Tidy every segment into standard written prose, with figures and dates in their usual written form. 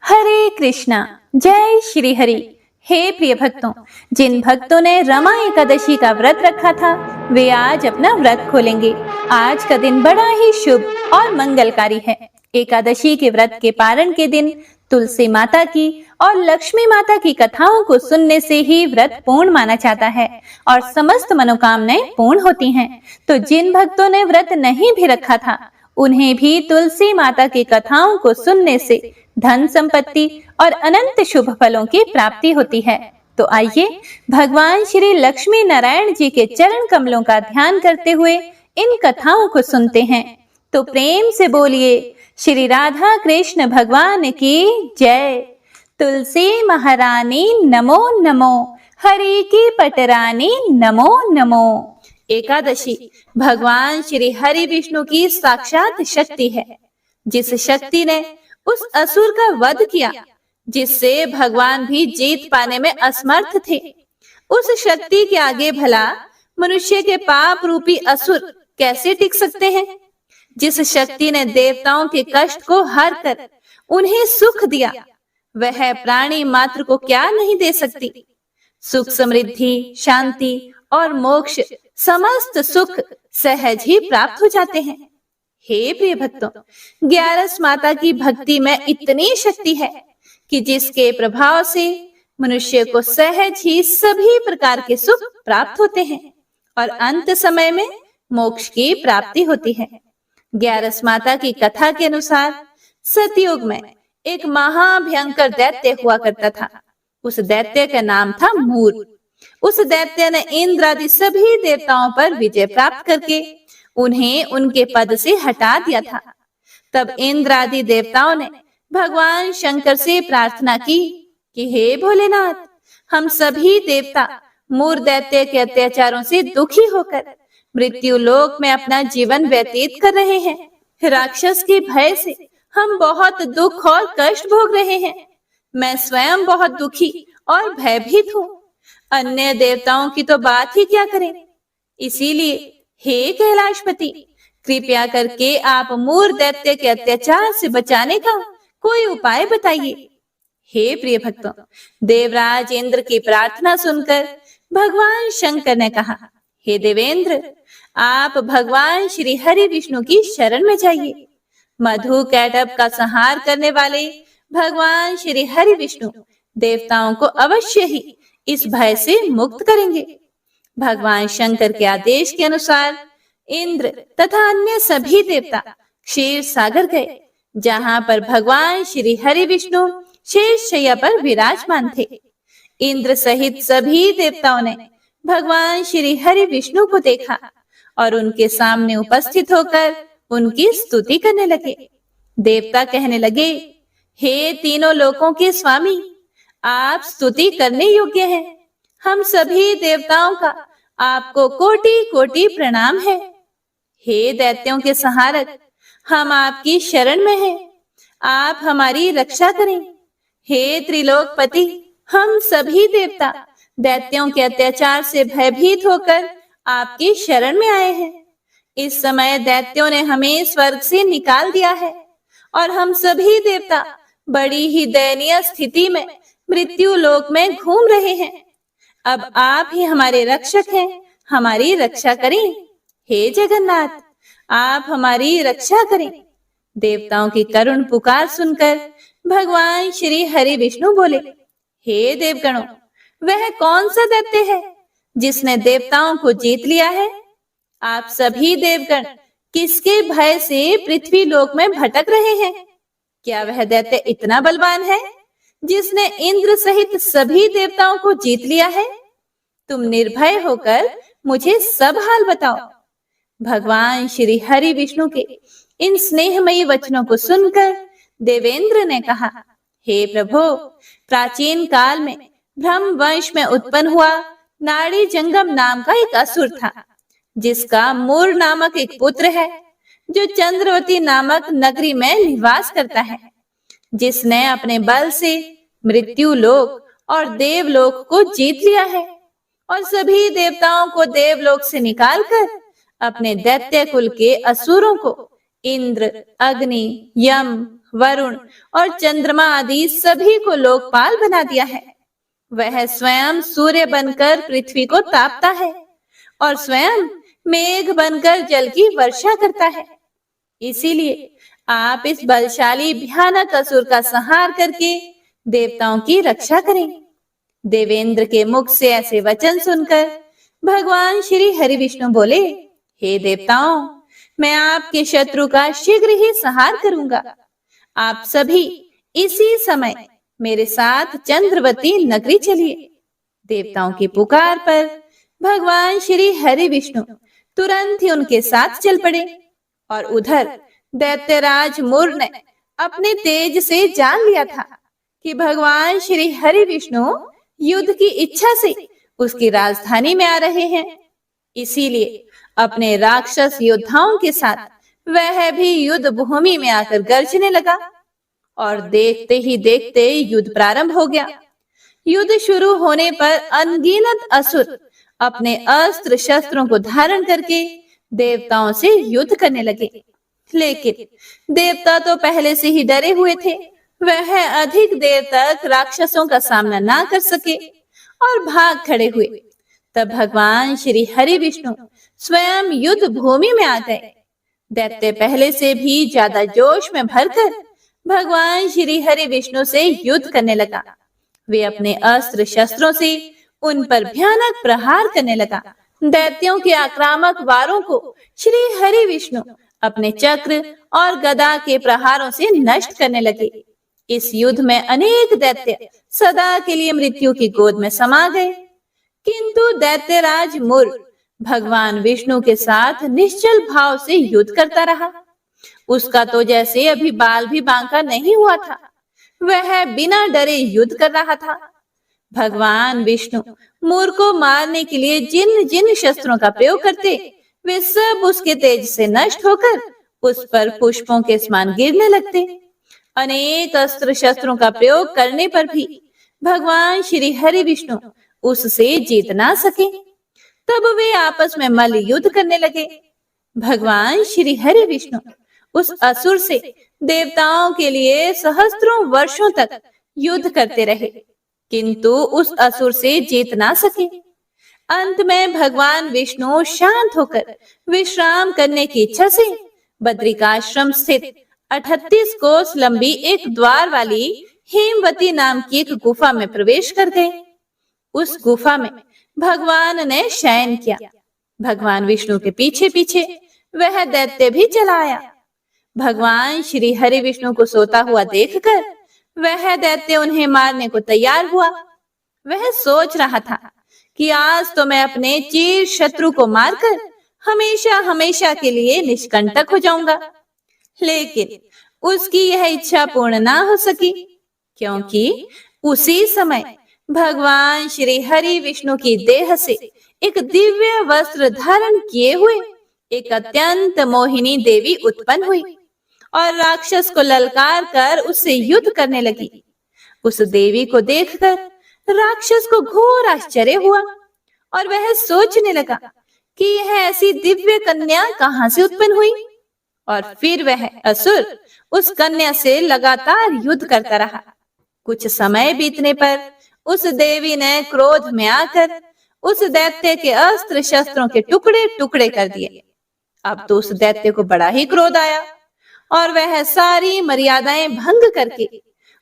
हरे कृष्णा। जय श्री हरि। हे प्रिय भक्तों, जिन भक्तों ने रमा एकादशी का व्रत रखा था वे आज अपना व्रत खोलेंगे। आज का दिन बड़ा ही शुभ और मंगलकारी है। एकादशी के व्रत के पारण के दिन तुलसी माता की और लक्ष्मी माता की कथाओं को सुनने से ही व्रत पूर्ण माना जाता है और समस्त मनोकामनाएं पूर्ण होती हैं। तो जिन भक्तों ने व्रत नहीं भी रखा था उन्हें भी तुलसी माता की कथाओं को सुनने से धन संपत्ति और अनंत शुभ फलों की प्राप्ति होती है। तो आइए भगवान श्री लक्ष्मी नारायण जी के चरण कमलों का ध्यान करते हुए इन कथाओं को सुनते हैं। तो प्रेम से बोलिए श्री राधा कृष्ण भगवान की जय। तुलसी महारानी नमो नमो, हरि की पटरानी नमो नमो। एकादशी भगवान श्री हरि विष्णु की साक्षात शक्ति है, जिस शक्ति ने उस असुर का वध किया जिससे भगवान भी जीत पाने में असमर्थ थे। उस शक्ति के आगे भला मनुष्य के पाप रूपी असुर कैसे टिक सकते हैं। जिस शक्ति ने देवताओं के कष्ट को हर कर उन्हें सुख दिया वह प्राणी मात्र को क्या नहीं दे सकती। सुख, समृद्धि, शांति और मोक्ष समस्त सुख सहज ही प्राप्त हो जाते हैं। हे प्रिय भक्तों, 11 माता की भक्ति में इतनी शक्ति है कि जिसके प्रभाव से मनुष्य को सहज ही सभी प्रकार के सुख प्राप्त होते हैं और अंत समय में मोक्ष की प्राप्ति होती है। 11 माता की कथा के अनुसार सतयुग में एक महाभयंकर दैत्य हुआ करता था। उस दैत्य का नाम था मूर। उस दैत्य ने इंद्र आदि सभी देवताओं पर विजय प्राप्त करके उन्हें उनके पद से हटा दिया था। तब इंद्र आदि देवताओं ने भगवान शंकर से प्रार्थना की कि हे भोलेनाथ, हम सभी देवता मूर दैत्य के अत्याचारों से दुखी होकर मृत्यु लोक में अपना जीवन व्यतीत कर रहे हैं। राक्षस के भय से हम बहुत दुख और कष्ट भोग रहे हैं। मैं स्वयं बहुत दुखी और भयभीत हूँ। अन्य देवताओं की तो बात ही क्या करें। इसीलिए हे कैलाशपति, कृपया करके आप मूर दैत्य के अत्याचार से बचाने का कोई उपाय बताइए। हे प्रिय भक्तों, देवराज इंद्र की प्रार्थना सुनकर भगवान शंकर ने कहा, हे देवेंद्र, आप भगवान श्री हरि विष्णु की शरण में जाइए। मधु कैटभ का संहार करने वाले भगवान श्री हरि विष्णु देवताओं को अवश्य ही इस भय से मुक्त करेंगे। भगवान शंकर के आदेश के अनुसार इंद्र तथा अन्य सभी देवता क्षीर सागर गए, जहां पर भगवान श्री हरि विष्णु शेष शैया पर विराजमान थे। इंद्र सहित सभी देवताओं ने भगवान श्री हरि विष्णु को देखा और उनके सामने उपस्थित होकर उनकी स्तुति करने लगे। देवता कहने लगे, हे तीनों लोकों के स्वामी, आप स्तुति करने योग्य हैं। हम सभी देवताओं का आपको कोटि कोटि प्रणाम है। हे दैत्यों के संहारक, हम आपकी शरण में हैं। आप हमारी रक्षा करें। हे त्रिलोकपति, हम सभी देवता दैत्यों के अत्याचार से भयभीत होकर आपकी शरण में आए हैं। इस समय दैत्यों ने हमें स्वर्ग से निकाल दिया है और हम सभी देवता बड़ी ही दयनीय स्थिति में मृत्यु लोक में घूम रहे हैं। अब आप ही हमारे रक्षक हैं, हमारी रक्षा करें। हे जगन्नाथ, आप हमारी रक्षा करें। देवताओं की करुण पुकार सुनकर भगवान श्री हरि विष्णु बोले, हे देवगणों, वह कौन सा दैत्य है जिसने देवताओं को जीत लिया है। आप सभी देवगण किसके भय से पृथ्वी लोक में भटक रहे हैं। क्या वह दैत्य इतना बलवान है जिसने इंद्र सहित सभी देवताओं को जीत लिया है। तुम निर्भय होकर मुझे सब हाल बताओ। भगवान श्री हरि विष्णु के इन स्नेहमयी वचनों को सुनकर देवेंद्र ने कहा, हे प्रभु, प्राचीन काल में ब्रह्म वंश में उत्पन्न हुआ नाड़ी जंगम नाम का एक असुर था, जिसका मूर नामक एक पुत्र है जो चंद्रवती नामक नगरी में निवास करता है, जिसने अपने बल से मृत्यु लोक और देवलोक को जीत लिया है और सभी देवताओं को देवलोक से निकालकर अपने दैत्य कुल के असुरों को इंद्र, अग्नि, यम, वरुण और चंद्रमा आदि सभी को लोकपाल बना दिया है। वह स्वयं सूर्य बनकर पृथ्वी को तापता है और स्वयं मेघ बनकर जल की वर्षा करता है। इसीलिए आप इस बलशाली भयानक असुर का संहार करके देवताओं की रक्षा करें। देवेंद्र के मुख से ऐसे वचन सुनकर भगवान श्री हरि विष्णु बोले, हे देवताओं, मैं आपके शत्रु का शीघ्र ही संहार करूंगा। आप सभी इसी समय मेरे साथ चंद्रवती नगरी चलिए। देवताओं की पुकार पर भगवान श्री हरि विष्णु तुरंत ही उनके साथ चल पड़े और उधर दैत्यराज मुर ने अपने तेज से जान लिया था कि भगवान श्री हरि विष्णु युद्ध की इच्छा से उसकी राजधानी में आ रहे हैं। इसीलिए अपने राक्षस योद्धाओं के साथ वह भी युद्ध भूमि में आकर गरजने लगा और देखते ही देखते युद्ध प्रारंभ हो गया। युद्ध शुरू होने पर अनगिनत असुर अपने अस्त्र शस्त्रों को धारण करके देवताओं से युद्ध करने लगे, लेकिन देवता तो पहले से ही डरे हुए थे। वह अधिक देर तक राक्षसों का सामना ना कर सके और भाग खड़े हुए। तब भगवान श्री हरि विष्णु स्वयं युद्ध भूमि में आ गए। दैत्य पहले से भी ज्यादा जोश में भरकर भगवान श्री हरि विष्णु से युद्ध करने लगा। वे अपने अस्त्र शस्त्रों से उन पर भयानक प्रहार करने लगा। दैत्यों के आक्रामक वारों को श्री हरि विष्णु अपने चक्र और गदा के प्रहारों से नष्ट करने लगे। इस युद्ध में अनेक दैत्य सदा के लिए मृत्यु की गोद में समा गए, किंतु दैत्यराज मुर भगवान विष्णु के साथ निश्चल भाव से युद्ध करता रहा। उसका तो जैसे अभी बाल भी बांका नहीं हुआ था। वह बिना डरे युद्ध कर रहा था। भगवान विष्णु मुर को मारने के लिए जिन जिन शस्त्रों का प्रयोग करते, वे सब उसके तेज से नष्ट होकर उस पर पुष्पों के समान गिरने लगते। अनेक अस्त्र शस्त्रों का प्रयोग करने पर भी भगवान श्री हरि विष्णु उससे जीत ना सके। तब वे आपस में मल्ल युद्ध करने लगे। भगवान श्री हरि विष्णु उस असुर से देवताओं के लिए सहस्त्रों वर्षों तक युद्ध करते रहे, किंतु उस असुर से जीत ना सके। अंत में भगवान विष्णु शांत होकर विश्राम करने की इच्छा से बद्रिकाश्रम स्थित 38 कोस लंबी एक द्वार वाली हेमवती नाम की एक गुफा में प्रवेश कर गए। उस गुफा में भगवान ने शयन किया। भगवान विष्णु के पीछे पीछे वह दैत्य भी चला आया। भगवान श्री हरि विष्णु को सोता हुआ देखकर वह दैत्य उन्हें मारने को तैयार हुआ। वह सोच रहा था कि आज तो मैं अपने चिर शत्रु को मारकर हमेशा हमेशा के लिए निष्कंटक हो जाऊंगा। लेकिन उसकी यह इच्छा पूर्ण ना हो सकी, क्योंकि उसी समय भगवान श्री हरि विष्णु की देह से एक दिव्य वस्त्र धारण किए हुए एक अत्यंत मोहिनी देवी उत्पन्न हुई और राक्षस को ललकार कर उससे युद्ध करने लगी। उस देवी को देखकर राक्षस को घोर आश्चर्य हुआ और वह सोचने लगा कि यह ऐसी दिव्य कन्या कहां से उत्पन्न हुई। और फिर वह असुर उस कन्या से लगातार युद्ध करता रहा। कुछ समय बीतने पर उस देवी ने क्रोध में आकर उस दैत्य के अस्त्र शस्त्रों के टुकड़े टुकड़े कर दिए। अब तो उस दैत्य को बड़ा ही क्रोध आया और वह सारी मर्यादाएं भंग करके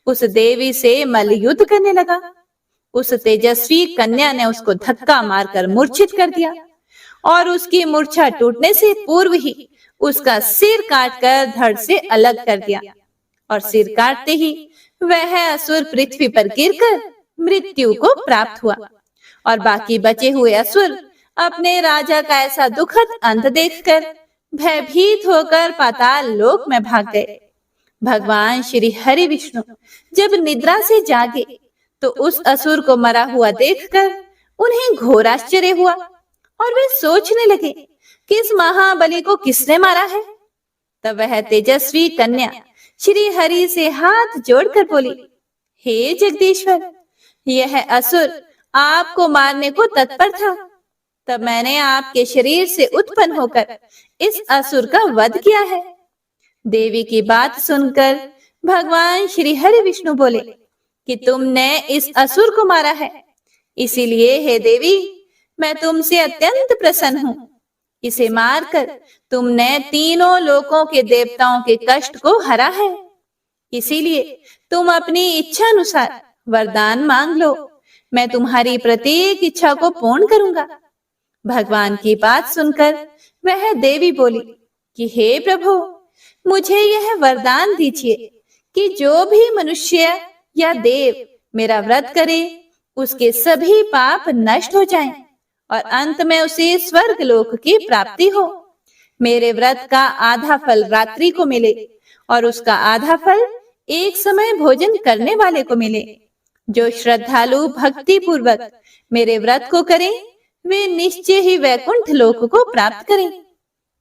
उस देवी से मल्ल युद्ध करने लगा। उस तेजस्वी कन्या ने उसको धक्का मारकर मूर्छित कर दिया और उसकी मूर्छा टूटने से पूर्व ही उसका सिर काटकर धड़ से अलग कर दिया और सिर काटते ही वह असुर पृथ्वी पर गिरकर मृत्यु को प्राप्त हुआ और बाकी बचे हुए असुर अपने राजा का ऐसा दुखद अंत देखकर भयभीत होकर पाताल लोक में भाग गए। भगवान श्री हरि विष्णु जब निद्रा से जागे तो उस असुर को मरा हुआ देखकर उन्हें घोर आश्चर्य हुआ और वे सोचने लगे कि इस महाबली को किसने मारा है। तब वह तेजस्वी कन्या श्री हरि से हाथ जोड़कर बोली, हे जगदीश्वर, यह असुर आपको मारने को तत्पर था। तब मैंने आपके शरीर से उत्पन्न होकर इस असुर का वध किया है। देवी की बात सुनकर भगवान श्री हरि विष्णु बोले कि तुमने इस असुर को मारा है, इसीलिए हे देवी मैं तुमसे अत्यंत प्रसन्न हूँ। इसे मारकर तुमने तीनों लोकों के देवताओं के कष्ट को हरा है, इसीलिए तुम अपनी इच्छा अनुसार वरदान मांग लो, मैं तुम्हारी प्रत्येक इच्छा को पूर्ण करूंगा। भगवान की बात सुनकर वह देवी बोली कि हे प्रभु, मुझे यह वरदान दीजिए कि जो भी मनुष्य या देव मेरा व्रत करे उसके सभी पाप नष्ट हो जाएं और अंत में उसे स्वर्ग लोक की प्राप्ति हो। मेरे व्रत का आधा फल रात्रि को मिले और उसका आधा फल एक समय भोजन करने वाले को मिले। जो श्रद्धालु भक्ति पूर्वक मेरे व्रत को करें वे निश्चय ही वैकुंठ लोक को प्राप्त करें।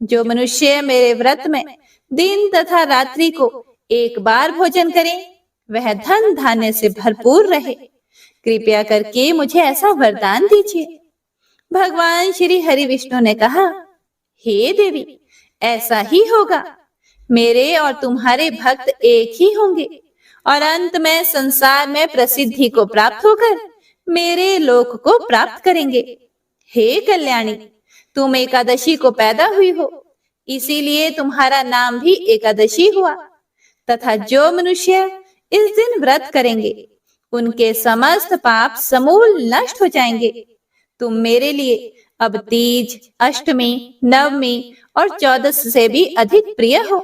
जो मनुष्य मेरे व्रत में दिन तथा रात्रि को एक बार भोजन करें वह धन धान्य से भरपूर रहे। कृपया करके मुझे ऐसा वरदान दीजिए। भगवान श्री हरि विष्णु ने कहा, हे देवी ऐसा ही होगा। मेरे और तुम्हारे भक्त एक ही होंगे और अंत में संसार में प्रसिद्धि को प्राप्त होकर मेरे लोक को प्राप्त करेंगे। हे कल्याणी, तुम एकादशी को पैदा हुई हो, इसीलिए तुम्हारा नाम भी एकादशी हुआ। तथा जो मनुष्य इस दिन व्रत करेंगे उनके समस्त पाप समूल नष्ट हो जाएंगे। तुम मेरे लिए अब तीज, अष्टमी, नवमी और 14 से भी अधिक प्रिय हो।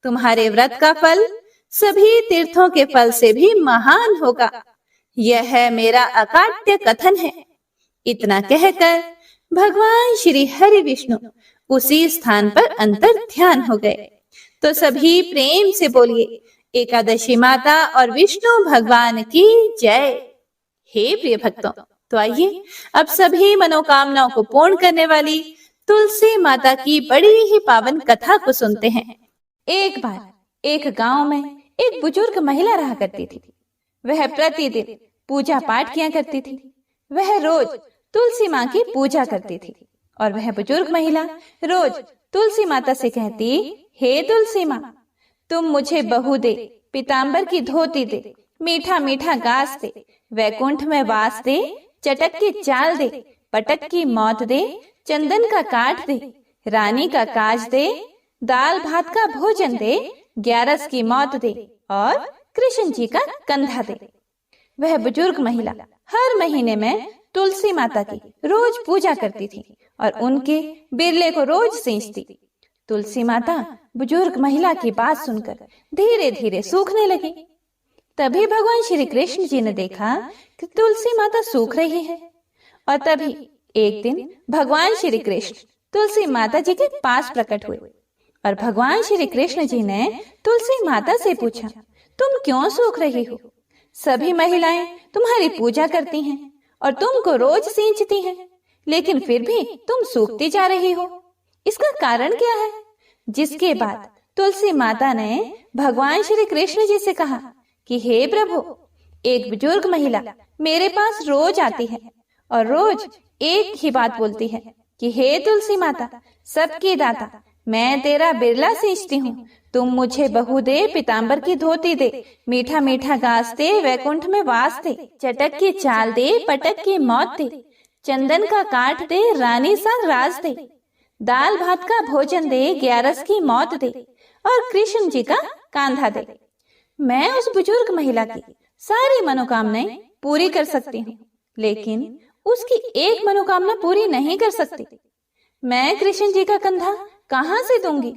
तुम्हारे व्रत का फल सभी तीर्थों के फल से भी महान होगा। यह मेरा अकाट्य कथन है। इतना कहकर भगवान श्री हरि विष्णु उसी स्थान पर अंतर ध्यान हो गए। तो सभी प्रेम से बोलिए, एकादशी माता और विष्णु भगवान की जय। हे प्रिय भक्तों, तो आइए अब सभी मनोकामनाओं को पूर्ण करने वाली तुलसी माता की बड़ी ही पावन कथा को सुनते हैं। एक बार एक गांव में एक बुजुर्ग महिला रहा करती थी। वह प्रतिदिन पूजा पाठ किया करती थी। वह रोज तुलसी माँ की पूजा करती थी और वह बुजुर्ग महिला रोज तुलसी माता से कहती, हे तुलसी माँ, तुम मुझे बहू दे, पीताम्बर की धोती दे, मीठा मीठा घास दे, वैकुंठ में वास दे, चटक की चाल दे, पटक की मौत दे, चंदन का काट दे, रानी का काज दे, दाल भात का भोजन दे, 11 की मौत दे और कृष्ण जी का कंधा दे। वह बुजुर्ग महिला हर महीने में तुलसी माता की रोज पूजा करती थी और उनके बिरले को रोज सींचती। तुलसी माता बुजुर्ग महिला की बात सुनकर धीरे धीरे सूखने लगी। तभी भगवान श्री कृष्ण जी ने देखा कि तुलसी माता सूख रही है और तभी एक दिन भगवान श्री कृष्ण तुलसी माता जी के पास प्रकट हुए और भगवान श्री कृष्ण जी ने तुलसी माता से पूछा, तुम क्यों सूख रही हो? सभी महिलाएं तुम्हारी पूजा करती हैं और तुमको रोज सींचती हैं, लेकिन फिर भी तुम सूखती जा रही हो। इसका कारण क्या है? जिसके बाद तुलसी माता ने भगवान श्री कृष्ण जी से कहा कि हे प्रभु, एक बुजुर्ग महिला मेरे पास रोज आती है और रोज एक ही बात बोलती है कि हे तुलसी माता, सबकी दाता, मैं तेरा बिरला सींचती हूँ, तुम मुझे बहू दे, पीताम्बर की धोती दे, मीठा मीठा घास दे, वैकुंठ में वास दे, चटक की चाल दे, पटक की मौत दे, चंदन का काट दे, रानी सा राज दे, दाल भात का भोजन दे, 11 की मौत दे और कृष्ण जी का कांधा दे। मैं उस बुजुर्ग महिला की सारी मनोकामनाएं पूरी कर सकती हूँ, लेकिन उसकी एक मनोकामना पूरी नहीं कर सकती। मैं कृष्ण जी का कंधा कहाँ से दूंगी?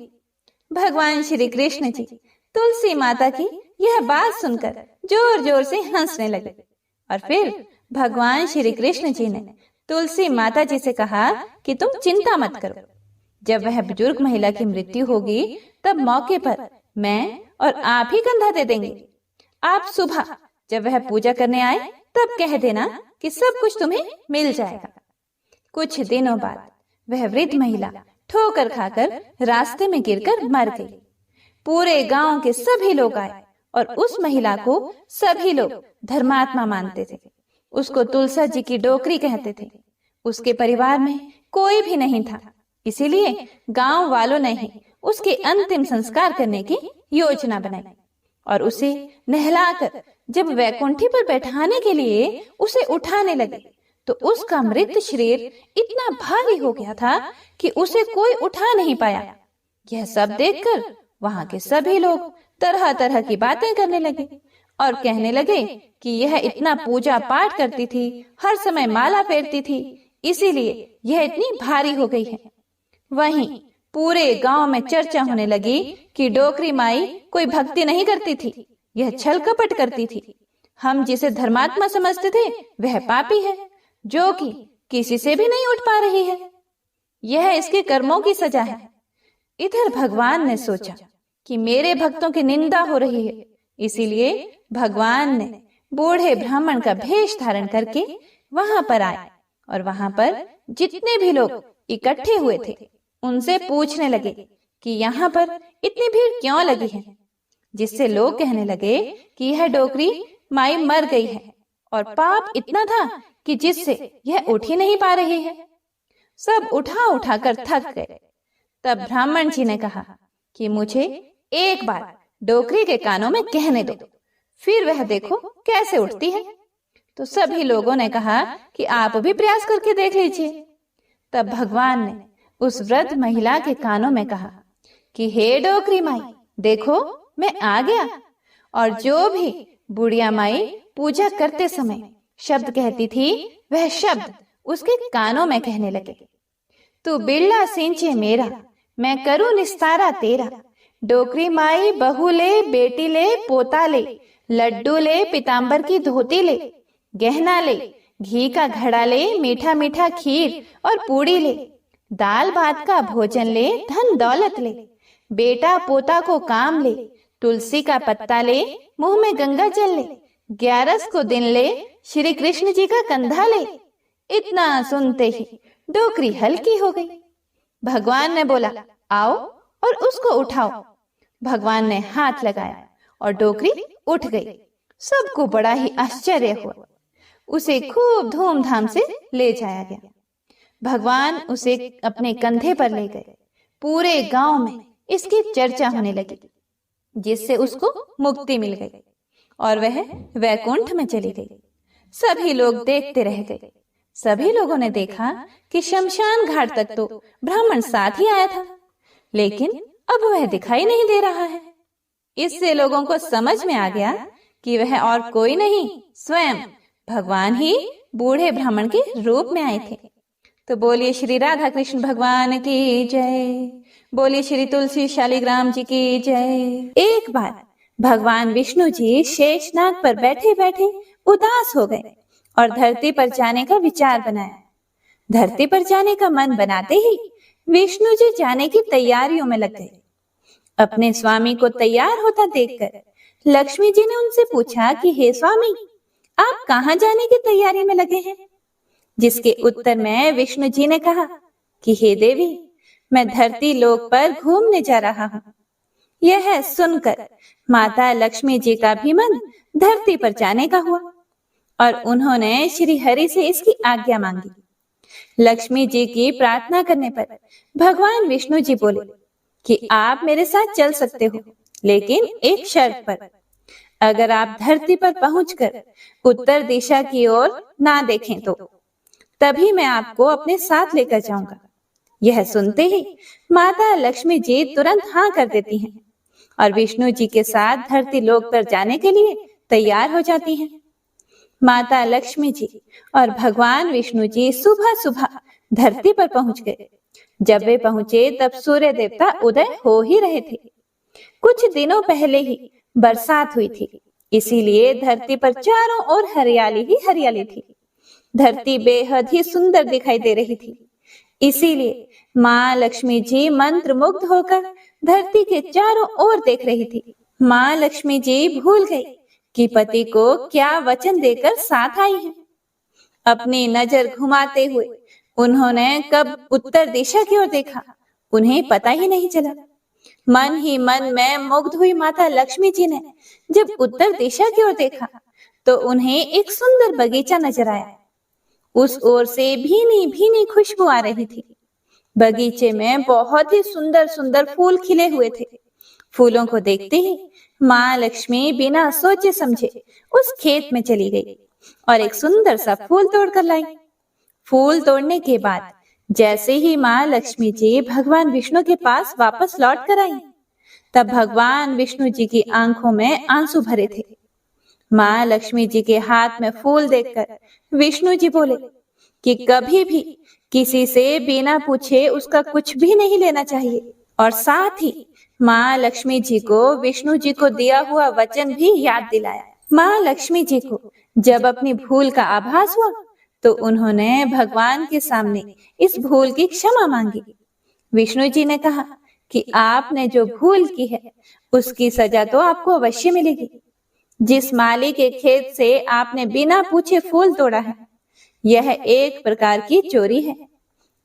भगवान श्री कृष्ण जी तुलसी माता की यह बात सुनकर जोर जोर से हंसने लगे और फिर भगवान श्री कृष्ण जी ने तुलसी माता जी से कहा कि तुम चिंता मत करो। जब वह बुजुर्ग महिला की मृत्यु होगी तब मौके पर मैं और आप ही कंधा दे देंगे। आप सुबह जब वह पूजा करने आए तब कह देना कि सब कुछ तुम्हें मिल जाएगा। कुछ दिनों बाद वह वृद्ध महिला ठोकर खाकर रास्ते में गिरकर मर गई। पूरे गांव के सभी लोग आए और उस महिला को सभी लोग धर्मात्मा मानते थे। उसको तुलसा जी की डोकरी कहते थे। उसके परिवार में कोई भी नहीं था, इसीलिए गांव वालों ने ही उसके अंतिम संस्कार करने की योजना बनाई और उसे नहलाकर जब वैकुंठी पर बैठाने के लिए उसे उठाने लगे तो उसका मृत शरीर इतना भारी हो गया था कि उसे कोई उठा नहीं पाया। यह सब देखकर वहां के सभी लोग तरह तरह की बातें करने लगे और कहने लगे कि यह इतना पूजा पाठ करती थी, हर समय माला फेरती थी, इसीलिए यह इतनी भारी हो गई है। वहीं पूरे गांव में चर्चा होने लगी कि डोकरी माई कोई भक्ति नहीं करती थी, यह छल कपट करती थी। हम जिसे धर्मात्मा समझते थे वह पापी है, जो कि किसी से भी नहीं उठ पा रही है। यह इसके कर्मों की सजा है। इधर भगवान ने सोचा कि मेरे भक्तों की निंदा हो रही है, इसीलिए भगवान ने बूढ़े ब्राह्मण का भेष धारण करके वहां पर आए और वहां पर जितने भी लोग इकट्ठे हुए थे उनसे पूछने लगे कि यहाँ पर इतनी भीड़ क्यों लगी है, जिससे लोग कहने लगे कि यह डोकरी माई मर गई है और पाप इतना था कि जिससे यह उठ ही नहीं पा रही है। सब उठा उठा कर थक गए। तब ब्राह्मण जी ने कहा कि मुझे एक बार डोकरी के कानों में कहने दो, फिर वह देखो कैसे उठती है। तो सभी लोगों ने कहा कि आप भी प्रयास करके देख लीजिए। तब भगवान ने उस वृद्ध महिला के कानों में कहा कि हे डोकरी माई, देखो मैं आ गया। और जो भी बुढ़िया माई पूजा करते समय शब्द कहती थी वह शब्द उसके कानों में कहने लगे, तू बिरला सिंचे मेरा, मैं करूं निस्तारा तेरा। डोकरी माई बहू ले, बेटी ले, पोता ले, लड्डू ले, पीताम्बर की धोती ले, गहना ले, घी का घड़ा ले, मीठा मीठा खीर और पूड़ी ले, दाल भात का भोजन ले, धन दौलत ले, बेटा पोता को काम ले, तुलसी का पत्ता ले, मुंह में गंगा जल ले, 11 को दिन ले, श्री कृष्ण जी का कंधा ले। इतना सुनते ही डोकरी हल्की हो गई। भगवान ने बोला, आओ और उसको उठाओ। भगवान ने हाथ लगाया और डोकरी उठ गई। सबको बड़ा ही आश्चर्य हुआ। उसे खूब धूमधाम से ले जाया गया। भगवान उसे अपने कंधे पर ले गए। पूरे गांव में इसकी चर्चा होने लगी, जिससे उसको मुक्ति मिल गई और वह वैकुंठ में चली गई। सभी लोग देखते रह गए। सभी लोगों ने देखा कि शमशान घाट तक तो ब्राह्मण साथ ही आया था, लेकिन अब वह दिखाई नहीं दे रहा है। इससे लोगों को समझ में आ गया कि वह और कोई नहीं, स्वयं भगवान ही बूढ़े ब्राह्मण के रूप में आए थे। तो बोलिए श्री राधा कृष्ण भगवान की जय, बोलिए श्री तुलसी शालिग्राम जी की जय। एक बार भगवान विष्णु जी शेषनाग पर बैठे बैठे उदास हो गए और धरती पर जाने का विचार बनाया। धरती पर जाने का मन बनाते ही विष्णु जी जाने की तैयारियों में लग गए। अपने स्वामी को तैयार होता देखकर लक्ष्मी जी ने उनसे पूछा कि हे स्वामी, आप कहाँ जाने की तैयारी में लगे हैं? जिसके उत्तर में विष्णु जी ने कहा कि हे देवी, मैं धरती लोक पर घूमने जा रहा हूँ। यह सुनकर माता लक्ष्मी जी का भी मन धरती पर जाने का हुआ और उन्होंने श्री हरि से इसकी आज्ञा मांगी। लक्ष्मी जी की प्रार्थना करने पर भगवान विष्णु जी बोले कि आप मेरे साथ चल सकते हो, लेकिन एक शर्त पर। अगर आप धरती पर पहुंचकर उत्तर दिशा की ओर ना देखें तो तभी मैं आपको अपने साथ लेकर जाऊंगा। यह सुनते ही माता लक्ष्मी जी तुरंत हाँ कर देती हैं और विष्णु जी के साथ धरती लोक पर जाने के लिए तैयार हो जाती हैं। माता लक्ष्मी जी और भगवान विष्णु जी सुबह सुबह धरती पर पहुंच गए। जब वे पहुंचे तब सूर्य देवता उदय हो ही रहे थे। कुछ दिनों पहले ही बरसात हुई थी, इसीलिए धरती पर चारों ओर हरियाली ही हरियाली थी। धरती बेहद ही सुंदर दिखाई दे रही थी। इसीलिए माँ लक्ष्मी जी मंत्र मुग्ध होकर धरती के चारों ओर देख रही थी। माँ लक्ष्मी जी भूल गई कि पति को क्या वचन देकर साथ आई है। अपनी नजर घुमाते हुए उन्होंने कब उत्तर दिशा की ओर देखा, उन्हें पता ही नहीं चला। मन ही मन में मुग्ध हुई माता लक्ष्मी जी ने जब उत्तर दिशा की ओर देखा तो उन्हें एक सुंदर बगीचा नजर आया। उस ओर से भीनी भीनी खुशबू आ रही थी। बगीचे में बहुत ही सुंदर सुंदर फूल खिले हुए थे। फूलों को देखते ही माँ लक्ष्मी बिना सोचे समझे उस खेत में चली गई और एक सुंदर सा फूल तोड़कर लाई। फूल तोड़ने के बाद जैसे ही माँ लक्ष्मी जी भगवान विष्णु के पास वापस लौट कर आई, तब भगवान विष्णु जी की आंखों में आंसू भरे थे। माँ लक्ष्मी जी के हाथ में फूल देखकर विष्णु जी बोले कि कभी भी किसी से बिना पूछे उसका कुछ भी नहीं लेना चाहिए, और साथ ही माँ लक्ष्मी जी को विष्णु जी को दिया हुआ वचन भी याद दिलाया। माँ लक्ष्मी जी को जब अपनी भूल का आभास हुआ तो उन्होंने भगवान के सामने इस भूल की क्षमा मांगी। विष्णु जी ने कहा कि आपने जो भूल की है उसकी सजा तो आपको अवश्य मिलेगी। जिस माली के खेत से आपने बिना पूछे फूल तोड़ा है, यह एक प्रकार की चोरी है।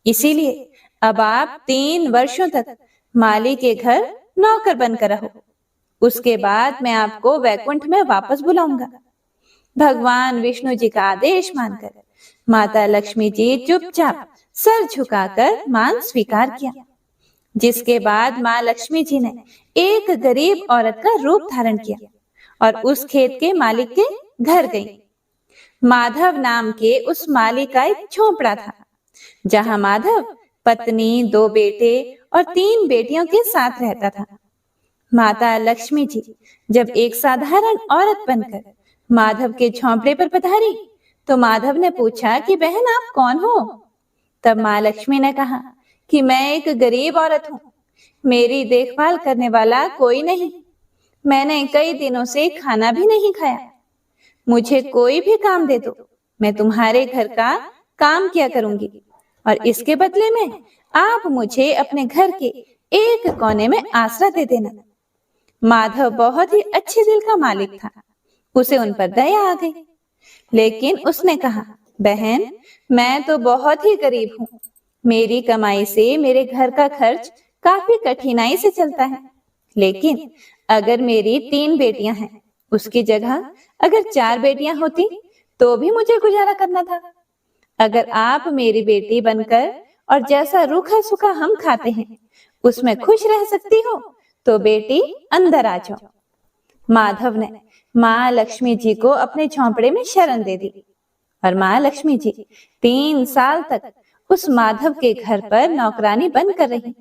इसीलिए अब आप 3 वर्षों तक माली के घर नौकर बनकर रहो। उसके बाद मैं आपको वैकुंठ में वापस बुलाऊंगा। भगवान विष्णु जी का आदेश मानकर माता लक्ष्मी जी चुपचाप सर झुकाकर मान स्वीकार किया। जिसके बाद माँ लक्ष्मी जी ने एक गरीब औरत का रूप धारण किया और उस खेत के मालिक के घर गई। माधव नाम के उस मालिक का एक झोपड़ा था, जहां माधव पत्नी, 2 बेटे और 3 बेटियों के साथ रहता था। माता लक्ष्मी जी जब एक साधारण औरत बनकर माधव के झोंपड़े पर पधारी तो माधव ने पूछा कि बहन आप कौन हो? तब माँ लक्ष्मी ने कहा कि मैं एक गरीब औरत हूँ, मेरी देखभाल करने वाला कोई नहीं, मैंने कई दिनों से खाना भी नहीं खाया, मुझे कोई भी काम दे दो, मैं तुम्हारे घर का काम किया करूंगी और इसके बदले में आप मुझे अपने घर के एक कोने में आसरा दे देना। माधव बहुत ही अच्छे दिल का मालिक था, उसे उन पर दया आ गई, लेकिन उसने कहा बहन मैं तो बहुत ही गरीब हूँ, मेरी कमाई से मेरे घर का खर्च काफी कठिनाई से चलता है, लेकिन अगर मेरी 3 बेटियां हैं उसकी जगह अगर 4 बेटियां होती तो भी मुझे गुजारा करना था। अगर आप मेरी बेटी बनकर और जैसा रूखा सूखा हम खाते हैं उसमें खुश रह सकती हो तो बेटी अंदर आ जाओ। माधव ने माँ लक्ष्मी जी को अपने झोंपड़े में शरण दे दी और माँ लक्ष्मी जी 3 साल तक उस माधव के घर पर नौकरानी बनकर रही।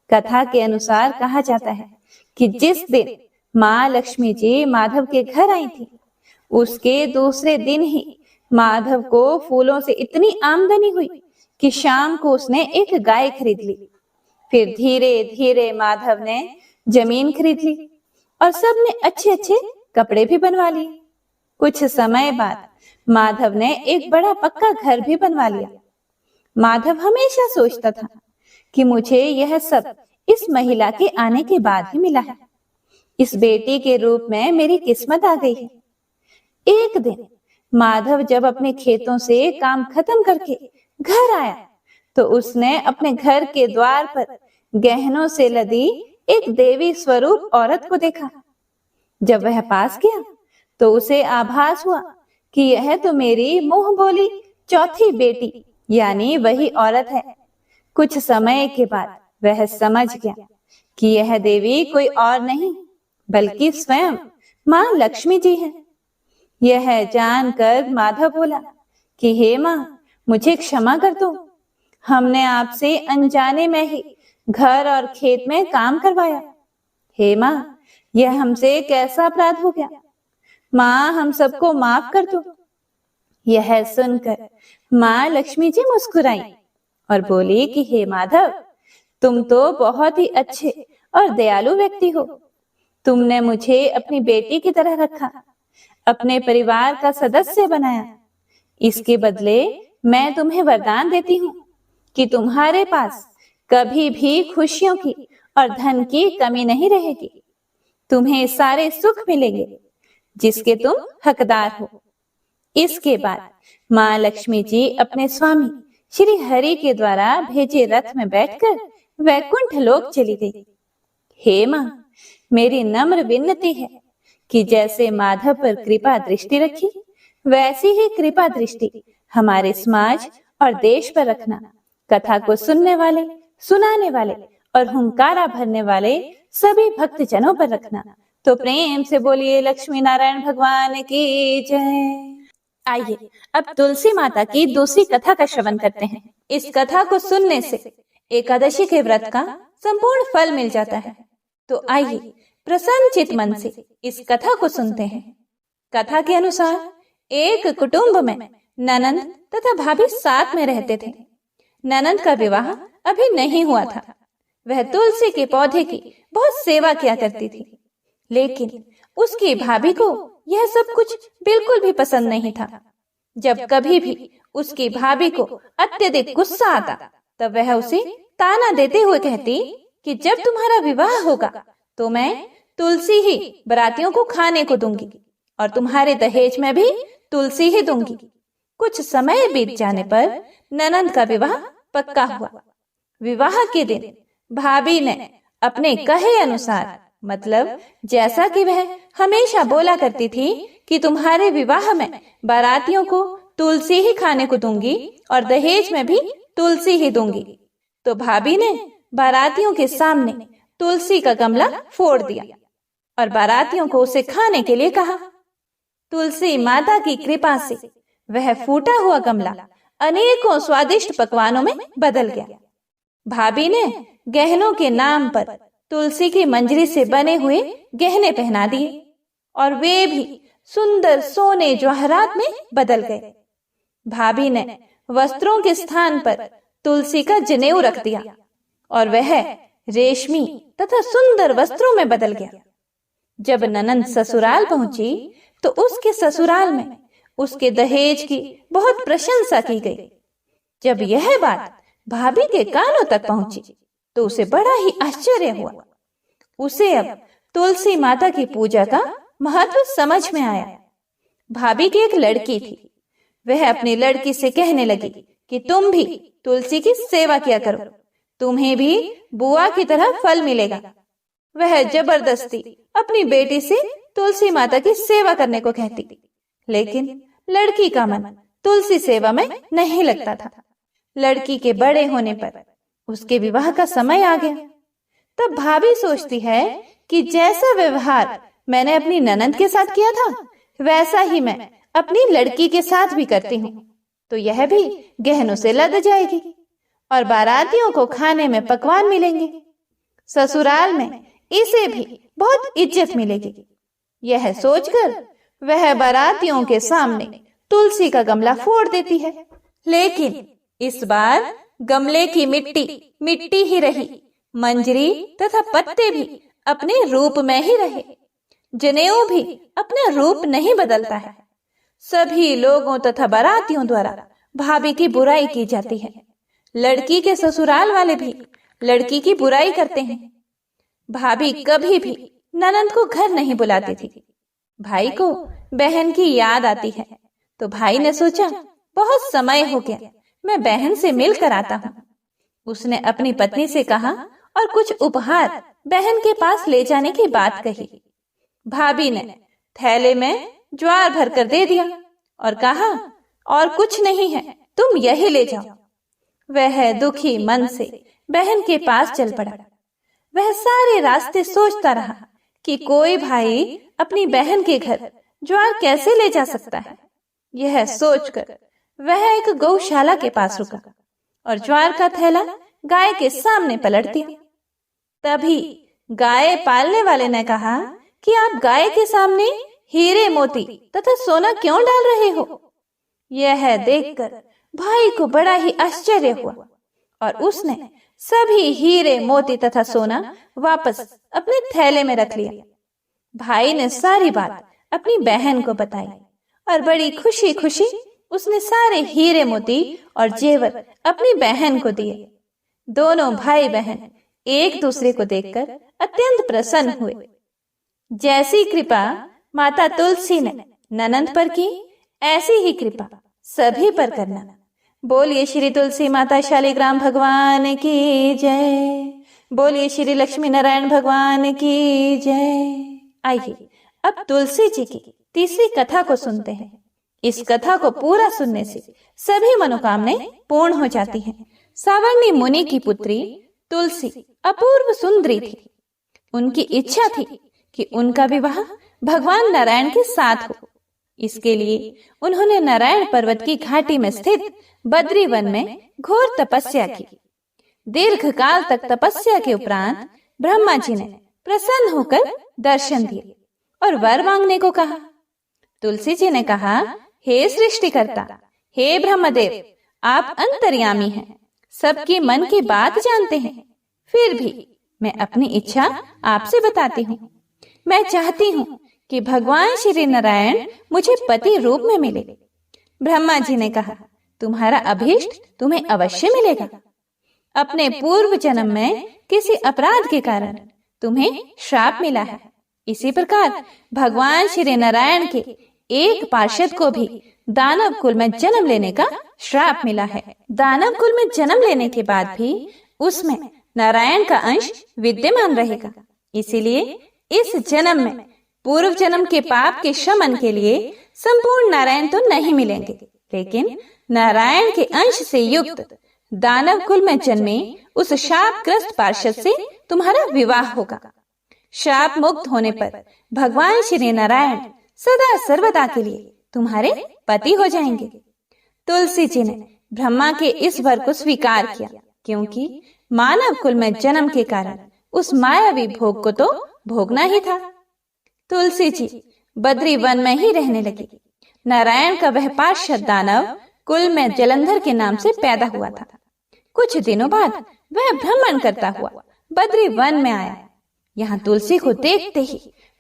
कथा के अनुसार कहा जाता है कि जिस दिन माँ लक्ष्मी जी माधव के घर आई थी, उसके दूसरे दिन ही माधव को फूलों से इतनी आमदनी हुई कि शाम को उसने एक गाय खरीद ली। फिर धीरे धीरे माधव ने जमीन खरीद ली और सबने अच्छे अच्छे कपड़े भी बनवा लिए। कुछ समय बाद माधव ने एक बड़ा पक्का घर भी बनवा लिया। माधव हमेशा सोचता था कि मुझे यह सब इस महिला के आने के बाद ही मिला है, इस बेटी के रूप में मेरी किस्मत आ गई है। एक दिन माधव जब अपने खेतों से काम खत्म करके घर आया तो उसने अपने घर के द्वार पर गहनों से लदी एक देवी स्वरूप औरत को देखा। जब वह पास गया तो उसे आभास हुआ कि यह तो मेरी मुंह बोली चौथी बेटी यानी वही औरत है। कुछ समय के बाद वह समझ गया कि यह देवी कोई और नहीं बल्कि स्वयं माँ लक्ष्मी जी है। यह जानकर माधव बोला कि हे माँ मुझे क्षमा कर दो, हमने आपसे अनजाने में ही घर और खेत में काम करवाया। हे माँ यह हमसे कैसा अपराध हो गया, माँ हम सबको माफ कर दो। यह सुनकर माँ लक्ष्मी जी मुस्कुराई और बोली कि हे माधव तुम तो बहुत ही अच्छे और दयालु व्यक्ति हो, तुमने मुझे अपनी बेटी की तरह रखा, अपने परिवार का सदस्य बनाया। इसके बदले मैं तुम्हें वरदान देती हूँ कि तुम्हारे पास कभी भी खुशियों की और धन की कमी नहीं रहेगी, तुम्हें सारे सुख मिलेंगे जिसके तुम हकदार हो। इसके बाद माँ लक्ष्मी जी अपने स्वामी श्री हरि के द्वारा भेजे रथ में बैठकर वैकुंठ लोक चली गई। हे माँ मेरी नम्र विनती है कि जैसे माधव पर कृपा दृष्टि रखी वैसी ही कृपा दृष्टि हमारे समाज और देश पर रखना। कथा को सुनने वाले, सुनाने वाले और हुंकारा भरने वाले सभी भक्तजनों पर रखना। तो प्रेम से बोलिए लक्ष्मी नारायण भगवान की जय। आइए अब तुलसी माता की दूसरी कथा का श्रवण करते हैं। इस कथा को सुनने से एकादशी के व्रत का संपूर्ण फल मिल जाता है। तो आइए प्रसन्नचित मन से इस कथा को सुनते हैं। कथा के अनुसार एक कुटुंब में ननंद तथा भाभी साथ में रहते थे। ननंद का विवाह अभी नहीं हुआ था। वह तुलसी के पौधे की बहुत सेवा किया करती थी, लेकिन उसकी भाभी को यह सब कुछ बिल्कुल भी पसंद नहीं था। जब कभी भी उसकी भाभी को अत्यधिक गुस्सा आता, तब वह उसे ताना देते हुए कहती कि जब तुम्हारा विवाह होगा तो मैं तुलसी ही बरातियों को खाने को दूंगी और तुम्हारे दहेज में भी तुलसी ही दूंगी। कुछ समय बीत जाने पर ननंद का विवाह पक्का हुआ। विवाह के दिन भाभी ने अपने कहे अनुसार, मतलब जैसा कि वह हमेशा बोला करती थी कि तुम्हारे विवाह में बारातियों को तुलसी ही खाने को दूंगी और दहेज में भी तुलसी ही दूंगी, तो भाभी ने बारातियों के सामने तुलसी का गमला फोड़ दिया और बारातियों को उसे खाने के लिए कहा। तुलसी माता की कृपा से वह फूटा हुआ गमला अनेकों स्वादिष्ट पकवानों में बदल गया। भाभी ने गहनों के नाम पर तुलसी की मंजरी से बने हुए गहने पहना दिए और वे भी सुंदर सोने जवाहरात में बदल गए। भाभी ने वस्त्रों के स्थान पर तुलसी का जनेऊ रख दिया और वह रेशमी तथा सुंदर वस्त्रों में बदल गया। जब ननंद ससुराल पहुंची तो उसके ससुराल में उसके दहेज की बहुत प्रशंसा की गई। जब यह बात भाभी के कानों तक पहुंची तो उसे बड़ा ही आश्चर्य हुआ। उसे अब तुलसी माता की पूजा का महत्व समझ में आया। भाभी की एक लड़की थी। वह अपनी लड़की से कहने लगी कि तुम भी तुलसी की सेवा किया करो, तुम्हें भी बुआ की तरह फल मिलेगा। वह जबरदस्ती अपनी बेटी से तुलसी माता की सेवा करने को कहती, लेकिन लड़की का मन तुलसी सेवा में नहीं लगता था। लड़की के बड़े होने पर उसके विवाह का समय आ गया। तब भाभी सोचती है कि जैसा व्यवहार मैंने अपनी ननंद के साथ किया था, वैसा ही मैं अपनी लड़की के साथ भी करती हूँ, तो यह भी गहनों से लद जाएगी और बारातियों को खाने में पकवान मिलेंगे। ससुराल में इसे भी बहुत इज्जत मिलेगी। यह सोचकर वह बारातियों के सामने तुलसी का गमला फोड़ देती है, लेकिन इस बार गमले की मिट्टी ही रही, मंजरी तथा पत्ते भी अपने रूप में ही रहे। जनेऊ भी अपना रूप नहीं बदलता है। सभी लोगों तथा बारातियों द्वारा भाभी की बुराई की जाती है। लड़की के ससुराल वाले भी लड़की की बुराई करते हैं। भाभी कभी भी ननंद को घर नहीं बुलाती थी। भाई को बहन की याद आती है, तो भाई ने सोचा बहुत समय हो गया, मैं बहन से मिल कर आता हूँ। उसने अपनी पत्नी से कहा और कुछ उपहार बहन के पास ले जाने की बात कही। भाभी ने थैले में ज्वार भर कर दे दिया और कहा और कुछ नहीं है, तुम यही ले जाओ। वह दुखी मन से बहन के पास चल पड़ा। वह सारे रास्ते सोचता रहा कि कोई भाई अपनी बहन के घर ज्वार कैसे ले जा सकता है। यह सोचकर वह एक गौशाला के पास रुका और ज्वार का थैला गाय के सामने पलट दिया। तभी गाय पालने वाले ने कहा कि आप गाय के सामने हीरे मोती तथा सोना क्यों डाल रहे हो? यह देखकर भाई को बड़ा ही आश्चर्य हुआ और उसने सभी हीरे मोती तथा सोना वापस अपने थैले में रख लिया। भाई ने सारी बात अपनी बहन को बताई और बड़ी खुशी खुशी उसने सारे हीरे मोती और जेवर अपनी बहन को दिए। दोनों भाई बहन एक दूसरे को देखकर अत्यंत प्रसन्न हुए। जैसी कृपा माता तुलसी ने ननंद पर की, ऐसी ही कृपा सभी पर करना। बोलिए श्री तुलसी माता शालिग्राम भगवान की जय। बोलिए श्री लक्ष्मी नारायण भगवान की जय। आइए अब तुलसी जी की तीसरी कथा को सुनते हैं। इस कथा को पूरा सुनने से सभी मनोकामनाएं पूर्ण हो जाती हैं। सावर्णी मुनि की पुत्री तुलसी अपूर्व सुंदरी थी। उनकी इच्छा थी कि उनका विवाह भगवान नारायण के साथ हो। इसके लिए उन्होंने नारायण पर्वत की घाटी में स्थित बद्री वन में घोर तपस्या की। दीर्घ काल तक तपस्या के उपरांत ब्रह्मा जी ने प्रसन्न होकर दर्शन दिए और वर मांगने को कहा। तुलसी जी ने कहा, हे सृष्टिकर्ता, हे ब्रह्मदेव, आप अंतर्यामी हैं, सबकी मन की बात जानते हैं। फिर भी मैं अपनी इच्छा आपसे बताती हूँ। मैं चाहती हूँ कि भगवान श्री नारायण मुझे पति रूप में मिले। ब्रह्मा जी ने कहा, तुम्हारा अभीष्ट तुम्हें अवश्य मिलेगा। अपने पूर्व जन्म में किसी अपराध के कारण तुम्हें श्राप मिला है। इसी प्रकार भगवान श्री नारायण के एक पार्षद को भी दानव कुल में जन्म लेने का श्राप मिला है। दानव कुल में जन्म लेने के बाद भी उसमें नारायण का अंश विद्यमान रहेगा। इसीलिए इस जन्म में पूर्व जन्म के पाप के शमन के लिए संपूर्ण नारायण तो नहीं मिलेंगे, लेकिन नारायण के अंश से युक्त दानव कुल में जन्मे उस शापग्रस्त पार्षद से तुम्हारा विवाह होगा। शाप मुक्त होने पर भगवान श्री नारायण सदा सर्वदा के लिए तुम्हारे पति हो जाएंगे। तुलसी जी ने ब्रह्मा के इस वर को स्वीकार किया, क्योंकि मानव कुल में जन्म के कारण उस मायावी भोग को तो भोगना ही था। तुलसी जी बद्री वन में ही रहने लगी। नारायण का वह पार्षद दानव कुल में जलंधर के नाम से पैदा हुआ था। कुछ दिनों बाद वह भ्रमण करता हुआ बद्री वन में आया। यहाँ तुलसी को देखते ही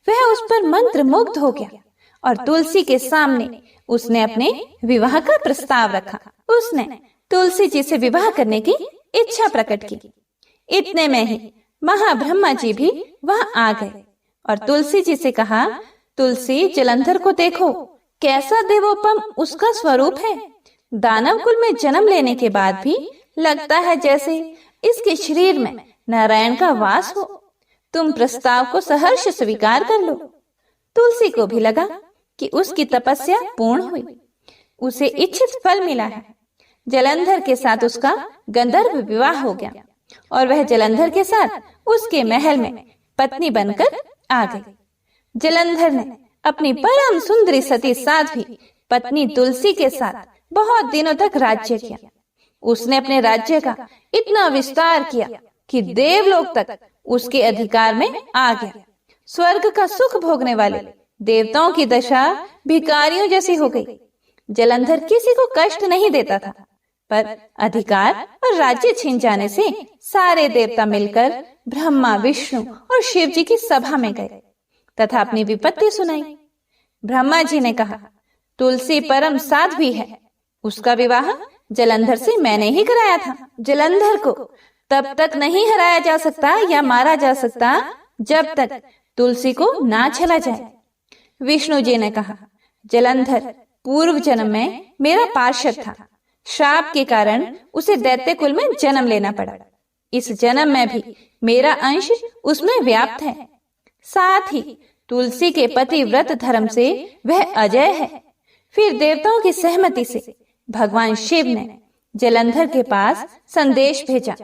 वह उस पर मंत्र मुग्ध हो गया और तुलसी के सामने उसने अपने विवाह का प्रस्ताव रखा। उसने तुलसी जी से विवाह करने की इच्छा प्रकट की। इतने में ही महाब्रह्मा जी भी वहां आ गए और तुलसी जी से कहा, तुलसी, जलंधर को देखो, कैसा देवोपम उसका स्वरूप है। दानव कुल में जन्म लेने के बाद भी लगता है जैसे इसके शरीर में नारायण का वास हो। तुम प्रस्ताव को सहर्ष स्वीकार कर लो। तुलसी को भी लगा कि उसकी तपस्या पूर्ण हुई, उसे इच्छित फल मिला है। जलंधर के साथ उसका गंधर्व विवाह हो गया और वह जलंधर के साथ उसके महल में पत्नी बनकर आ गई। जलंधर ने अपनी परम सुंदरी सती साध्वी पत्नी तुलसी के साथ बहुत दिनों तक राज्य किया। उसने अपने राज्य का इतना विस्तार किया कि देवलोक तक उसके अधिकार में आ गया। स्वर्ग का सुख भोगने वाले देवताओं की दशा भिखारियों जैसी हो गई। जलंधर किसी को कष्ट नहीं देता था, पर अधिकार और राज्य छीन जाने से सारे देवता मिलकर ब्रह्मा, विष्णु और शिव जी की सभा में गए तथा अपनी विपत्ति सुनाई। ब्रह्मा जी ने कहा, तुलसी परम साध्वी है, उसका विवाह जलंधर से मैंने ही कराया था। जलंधर को तब तक नहीं हराया जा सकता या मारा जा सकता जब तक तुलसी को ना छला जाए। विष्णु जी ने कहा, जलंधर पूर्व जन्म में मेरा पार्षद था। श्राप के कारण उसे दैत्य कुल में जन्म लेना पड़ा। इस जन्म में भी मेरा अंश उसमें व्याप्त है। साथ ही तुलसी के पतिव्रत धर्म से वह अजय है। फिर देवताओं की सहमति से भगवान शिव ने जलंधर के पास संदेश भेजा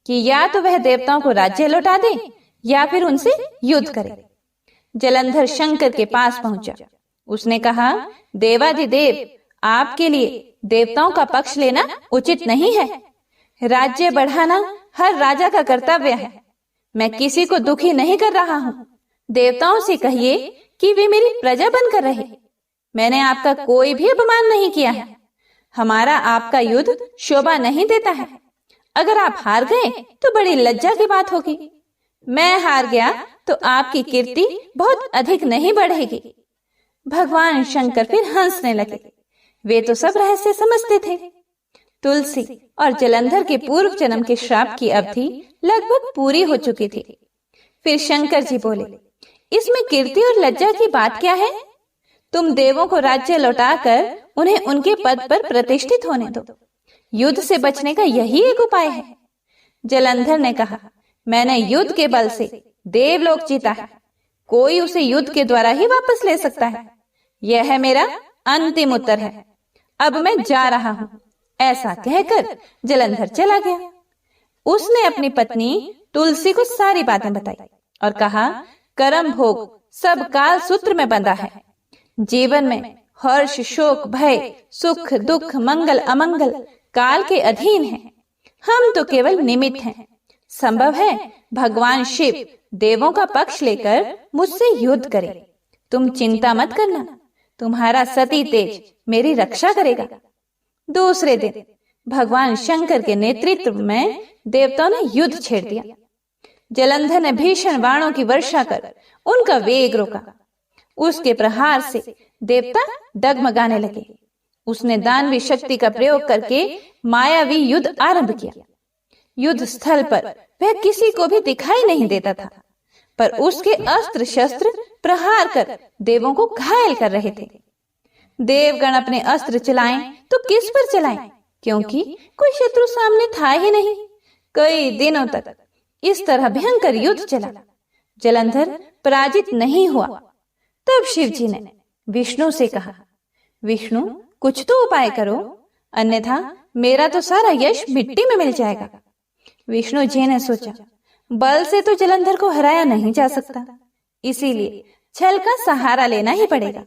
कि या तो वह देवताओं को राज्य लौटा दे या फिर उनसे युद्ध करे। जलंधर शंकर के पास पहुंचा। उसने कहा, देवाधिदेव, आपके लिए देवताओं का पक्ष लेना उचित नहीं है। राज्य बढ़ाना हर राजा का कर्तव्य है। मैं किसी को दुखी नहीं कर रहा हूँ। देवताओं से कहिए कि वे मेरी प्रजा बनकर रहे। मैंने आपका कोई भी अपमान नहीं किया है। हमारा आपका युद्ध शोभा नहीं देता है। अगर आप हार गए तो बड़ी लज्जा की बात होगी। मैं हार गया तो आपकी कीर्ति बहुत अधिक नहीं बढ़ेगी। भगवान शंकर फिर हंसने लगे। वे तो सब रहस्य समझते थे। तुलसी और जलंधर के पूर्व जन्म के श्राप की अवधि लगभग पूरी हो चुकी थी। फिर शंकर जी बोले, इसमें कीर्ति और लज्जा की बात क्या है? तुम देवों को राज्य लौटाकर उन्हें उनके पद पर प्रतिष्ठित होने दो। युद्ध से बचने का यही एक उपाय है। जलंधर ने कहा, मैंने युद्ध के बल से देवलोक जीता है। कोई उसे युद्ध के द्वारा ही वापस ले सकता है। यह है मेरा अंतिम उत्तर है। अब मैं जा रहा हूँ। ऐसा कहकर जलंधर चला गया। उसने अपनी पत्नी तुलसी को सारी बातें बताई और कहा, कर्म भोग सब काल सूत्र में बंधा है। जीवन में हर्ष, शोक, भय, सुख, दुख, मंगल, अमंगल काल के अधीन है। हम तो केवल निमित्त हैं। संभव है भगवान शिव देवों का पक्ष लेकर मुझसे युद्ध करे। तुम चिंता मत करना, तुम्हारा सती तेज मेरी रक्षा करेगा। दूसरे दिन भगवान शंकर के नेतृत्व में देवताओं ने युद्ध छेड़ दिया। जलंधर ने भीषण बाणों की वर्षा कर उनका वेग रोका। उसके प्रहार से देवता डगमगाने लगे। उसने दानवी शक्ति का प्रयोग करके मायावी युद्ध आरंभ किया। युद्ध स्थल पर वह किसी को भी दिखाई नहीं देता था, पर उसके अस्त्र शस्त्र प्रहार कर देवों को घायल कर रहे थे। देवगण अपने अस्त्र चलाएं तो किस पर चलाएं, क्योंकि कोई शत्रु सामने था ही नहीं। कई दिनों तक इस तरह भयंकर युद्ध चला। जलंधर पराजित नहीं हुआ। तब शिव जी ने विष्णु से कहा, विष्णु कुछ तो उपाय करो, अन्यथा मेरा तो सारा यश मिट्टी में मिल जाएगा। विष्णु जी ने सोचा, बल से तो जलंधर को हराया नहीं जा सकता, इसीलिए छल का सहारा लेना ही पड़ेगा।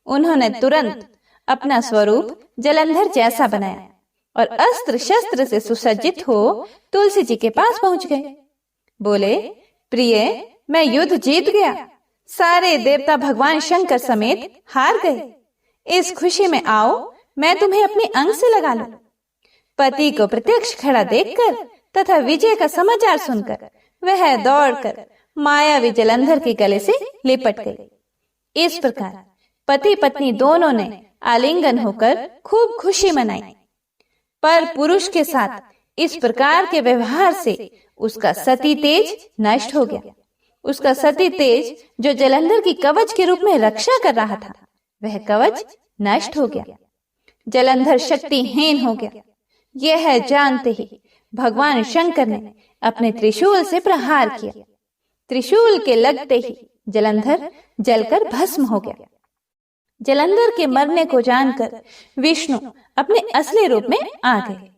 उन्होंने तुरंत अपना स्वरूप जलंधर जैसा बनाया और अस्त्र शस्त्र से सुसज्जित हो तुलसी जी के पास पहुंच गए। बोले, प्रिय, मैं युद्ध जीत गया। सारे देवता भगवान शंकर समेत हार गए। इस खुशी में आओ, मैं तुम्हें अपने अंग से लगा लूं। पति को प्रत्यक्ष खड़ा देखकर तथा विजय का समाचार सुनकर वह दौड़कर मायावी जलंधर के गले से लिपट गई। इस प्रकार पति पत्नी दोनों ने आलिंगन होकर खूब खुशी मनाई। पर पुरुष के साथ इस प्रकार के व्यवहार से उसका सती तेज नष्ट हो गया। उसका सती तेज जो जलंधर की कवच के रूप में रक्षा कर रहा था, वह कवच नष्ट हो गया। जलंधर शक्तिहीन हो गया। यह जानते ही भगवान शंकर ने अपने त्रिशूल से प्रहार किया। त्रिशूल के लगते ही जलंधर जलकर भस्म हो गया। जलंधर के मरने को जानकर विष्णु अपने असली रूप में आ गए।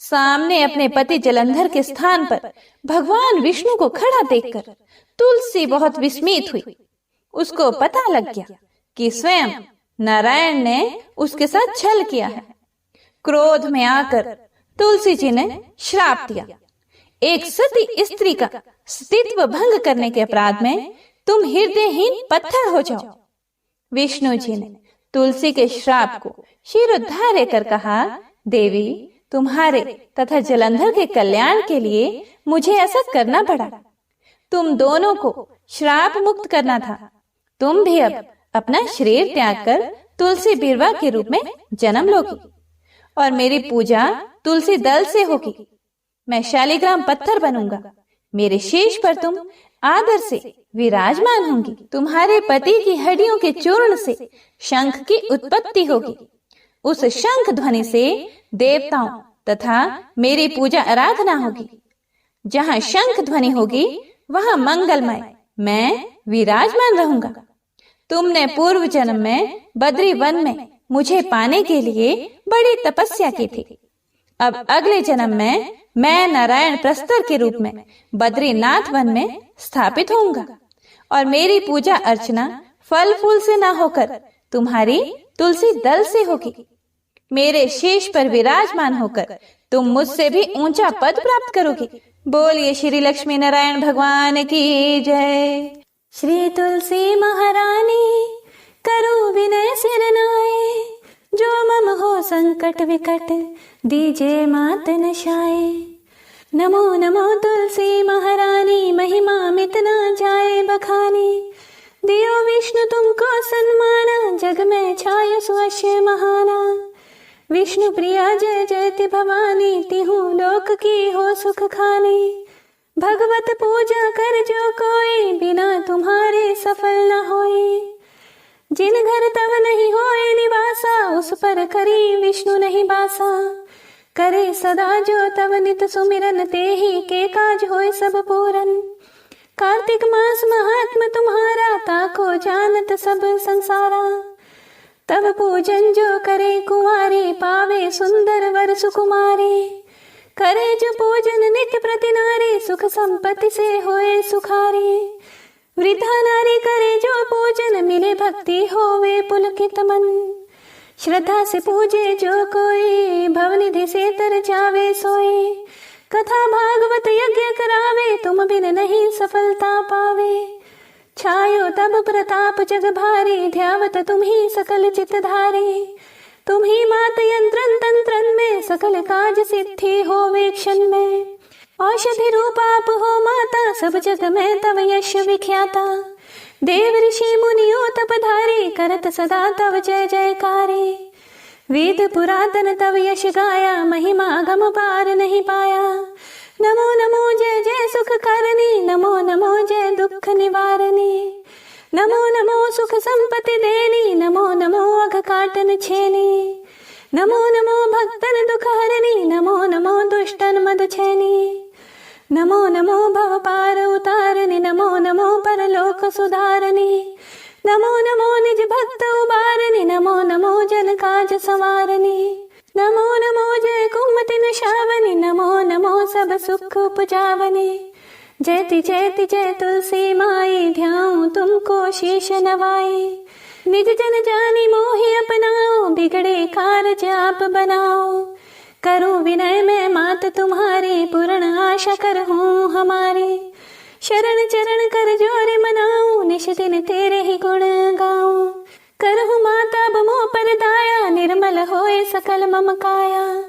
सामने अपने पति जलंधर के स्थान पर भगवान विष्णु को खड़ा देखकर तुलसी बहुत विस्मित हुई। उसको पता लग गया कि स्वयं नारायण ने उसके साथ छल किया है। क्रोध में आकर तुलसी जी ने श्राप दिया, एक सती स्त्री का स्तित्व भंग करने के अपराध में तुम हृदयहीन पत्थर हो जाओ। विष्णु जी ने तुलसी के श्राप को शिरोधार्य कर कहा, देवी, तुम्हारे तथा जलंधर के कल्याण के लिए मुझे ऐसा करना पड़ा। तुम दोनों को श्राप मुक्त करना था। तुम भी अब अपना शरीर त्याग कर तुलसी बिरवा के रूप में जन्म लोगी और मेरी पूजा तुलसी दल से होगी। मैं शालिग्राम पत्थर बनूंगा। मेरे शीश पर तुम आदर से विराजमान होंगी। तुम्हारे पति की हड्डियों के चूर्ण से शंख की उत्पत्ति होगी। उस शंख ध्वनि से देवताओं तथा मेरी पूजा आराधना होगी। जहाँ शंख ध्वनि होगी वहाँ मंगलमय मैं विराजमान रहूंगा। तुमने पूर्व जन्म में बद्री वन में मुझे पाने के लिए बड़ी तपस्या की थी। अब अगले जन्म में मैं नारायण प्रस्तर के रूप में बद्रीनाथ वन में स्थापित होऊंगा और मेरी पूजा अर्चना फल फूल से ना होकर तुम्हारी तुलसी दल से होगी। मेरे शीश पर विराजमान होकर तुम मुझसे भी ऊंचा पद प्राप्त करोगे। बोलिए श्री लक्ष्मी नारायण भगवान की जय। श्री तुलसी महारानी करो विनय सिर नाए, जो मम हो संकट विकट दीजे मात नशाए। नमो नमो तुलसी महारानी, महिमा मिट ना जाए बखानी। दियो विष्णु तुमको सन्माना, जग में छाय सुअश्य महाना। विष्णु प्रिया जय जयति भवानी, तिहु लोक की हो सुख खानी। भगवत पूजा कर जो कोई, बिना तुम्हारे सफल न होई। जिन घर तव नहीं होए निवासा, उस पर करी विष्णु नहीं बासा। करे सदा जो तव नित सुमिरन, ते ही के काज होए सब पूरन। कार्तिक मास महात्म तुम्हारा, ताको जानत सब संसारा। तब पूजन जो करे कुंवारी, पावे सुंदर वर सुकुमारी। करे जो पूजन नित्य प्रति नारी, सुख संपत्ति से होए सुखारी। वृथा नारी करे जो पूजन, मिले भक्ति होवे पुलकित मन। श्रद्धा से पूजे जो कोई, भवनिधि से तर जावे सोई। कथा भागवत यज्ञ करावे, तुम बिन नहीं सफलता पावे। छायो तब प्रताप जग भारी, ध्यावत तुम ही सकल चित धारी। तुम ही मात यंत्रन तंत्रन में, सकल काज सिद्धि होवे क्षण में। औषधि रूप आप हो माता, सब जग में तव यश विख्याता। देव ऋषि मुनियो तपधारी, करत सदा तव जय जयकारे। वेद पुरातन तव यश गाया, महिमा गम पार नहीं पाया। नमो नमो जय जय सुख करनी, नमो नमो जय दुख निवारणी। नमो नमो सुख संपत्ति देनी, नमो नमो अघ काटन छेनी। नमो नमो भक्तन दुख हरनी, नमो नमो दुष्टन मद छेनी। नमो नमो भव पार उतारनी, नमो नमो परलोक सुधारनी। नमो नमो निज भक्त उबारनी, नमो नमो जन काज संवारनी। नमो नमो जय कुमति निशावनी, नमो नमो सब सुख उपजावनी। जयति जयति जय तुलसी माई, ध्याऊं तुमको शीश नवाई। निज जन जानी मोहि अपनाओ, बिगड़े कारज आप बनाओ। करूं विनय में मात तुम्हारी, पूर्ण आशा करहूं हमारी। शरण चरण कर जोर मनाऊं, निश दिन तेरे ही गुण गाऊं। करहूं माता बमो पर दाया, निर्मल होए सकल मम काया।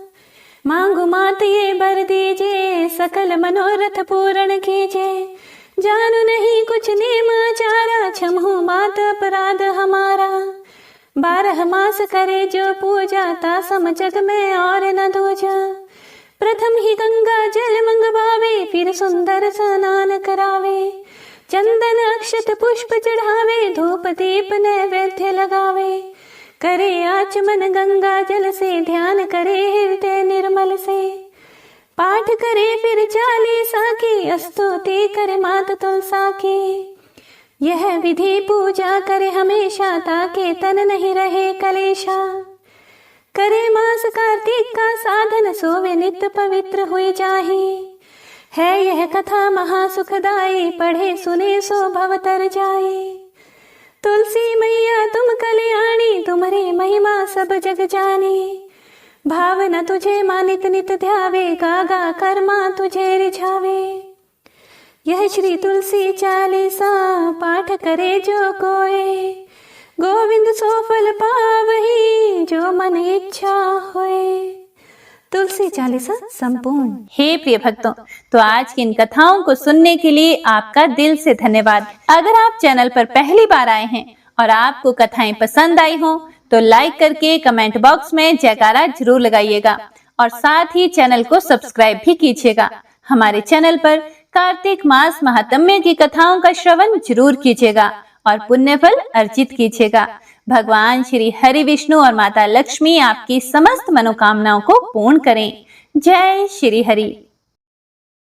मांगू मात ये बर दीजिए, सकल मनोरथ पूर्ण कीजिए। जानू नहीं कुछ नेम आचारा, क्षमहु मात अपराध हमारा। 12 मास करे जो पूजा, ता सम जग में और न दूजा। प्रथम ही गंगा जल मंगवावे, फिर सुंदर स्नान करावे। चंदन अक्षत पुष्प चढ़ावे, धूप दीप नैवेद्य लगावे। करे आचमन गंगा जल से, ध्यान करे हृदय निर्मल से। पाठ करे फिर चालीसा की, स्तुति करे मात तुलसा की। यह विधि पूजा करे हमेशा, ताके तन नहीं रहे कलेशा। करे मास कार्तिक का साधन, सोवे नित्य पवित्र हुई जाही। है यह कथा महासुखदाई, पढ़े सुने सो भव तर जाए। तुलसी मैया तुम कल्याणी, तुम्हारी महिमा सब जग जानी। भावना तुझे मानित नित ध्यावे, गागा कर्मा तुझे रिझावे। यह श्री तुलसी चालीसा, पाठ करे जो कोई। गोविंद सो फल पावही, जो मन इच्छा होए। तुलसी चालीसा संपूर्ण। हे प्रिय भक्तों, तो आज की इन कथाओं को सुनने के लिए आपका दिल से धन्यवाद। अगर आप चैनल पर पहली बार आए हैं और आपको कथाएं पसंद आई हो, तो लाइक करके कमेंट बॉक्स में जयकारा जरूर लगाइएगा और साथ ही चैनल को सब्सक्राइब भी कीजिएगा। हमारे चैनल पर कार्तिक मास महात्म्य की कथाओं का श्रवण जरूर कीजिएगा और पुण्य फल अर्जित कीजिएगा। भगवान श्री हरि विष्णु और माता लक्ष्मी आपकी समस्त मनोकामनाओं को पूर्ण करें। जय श्री हरि।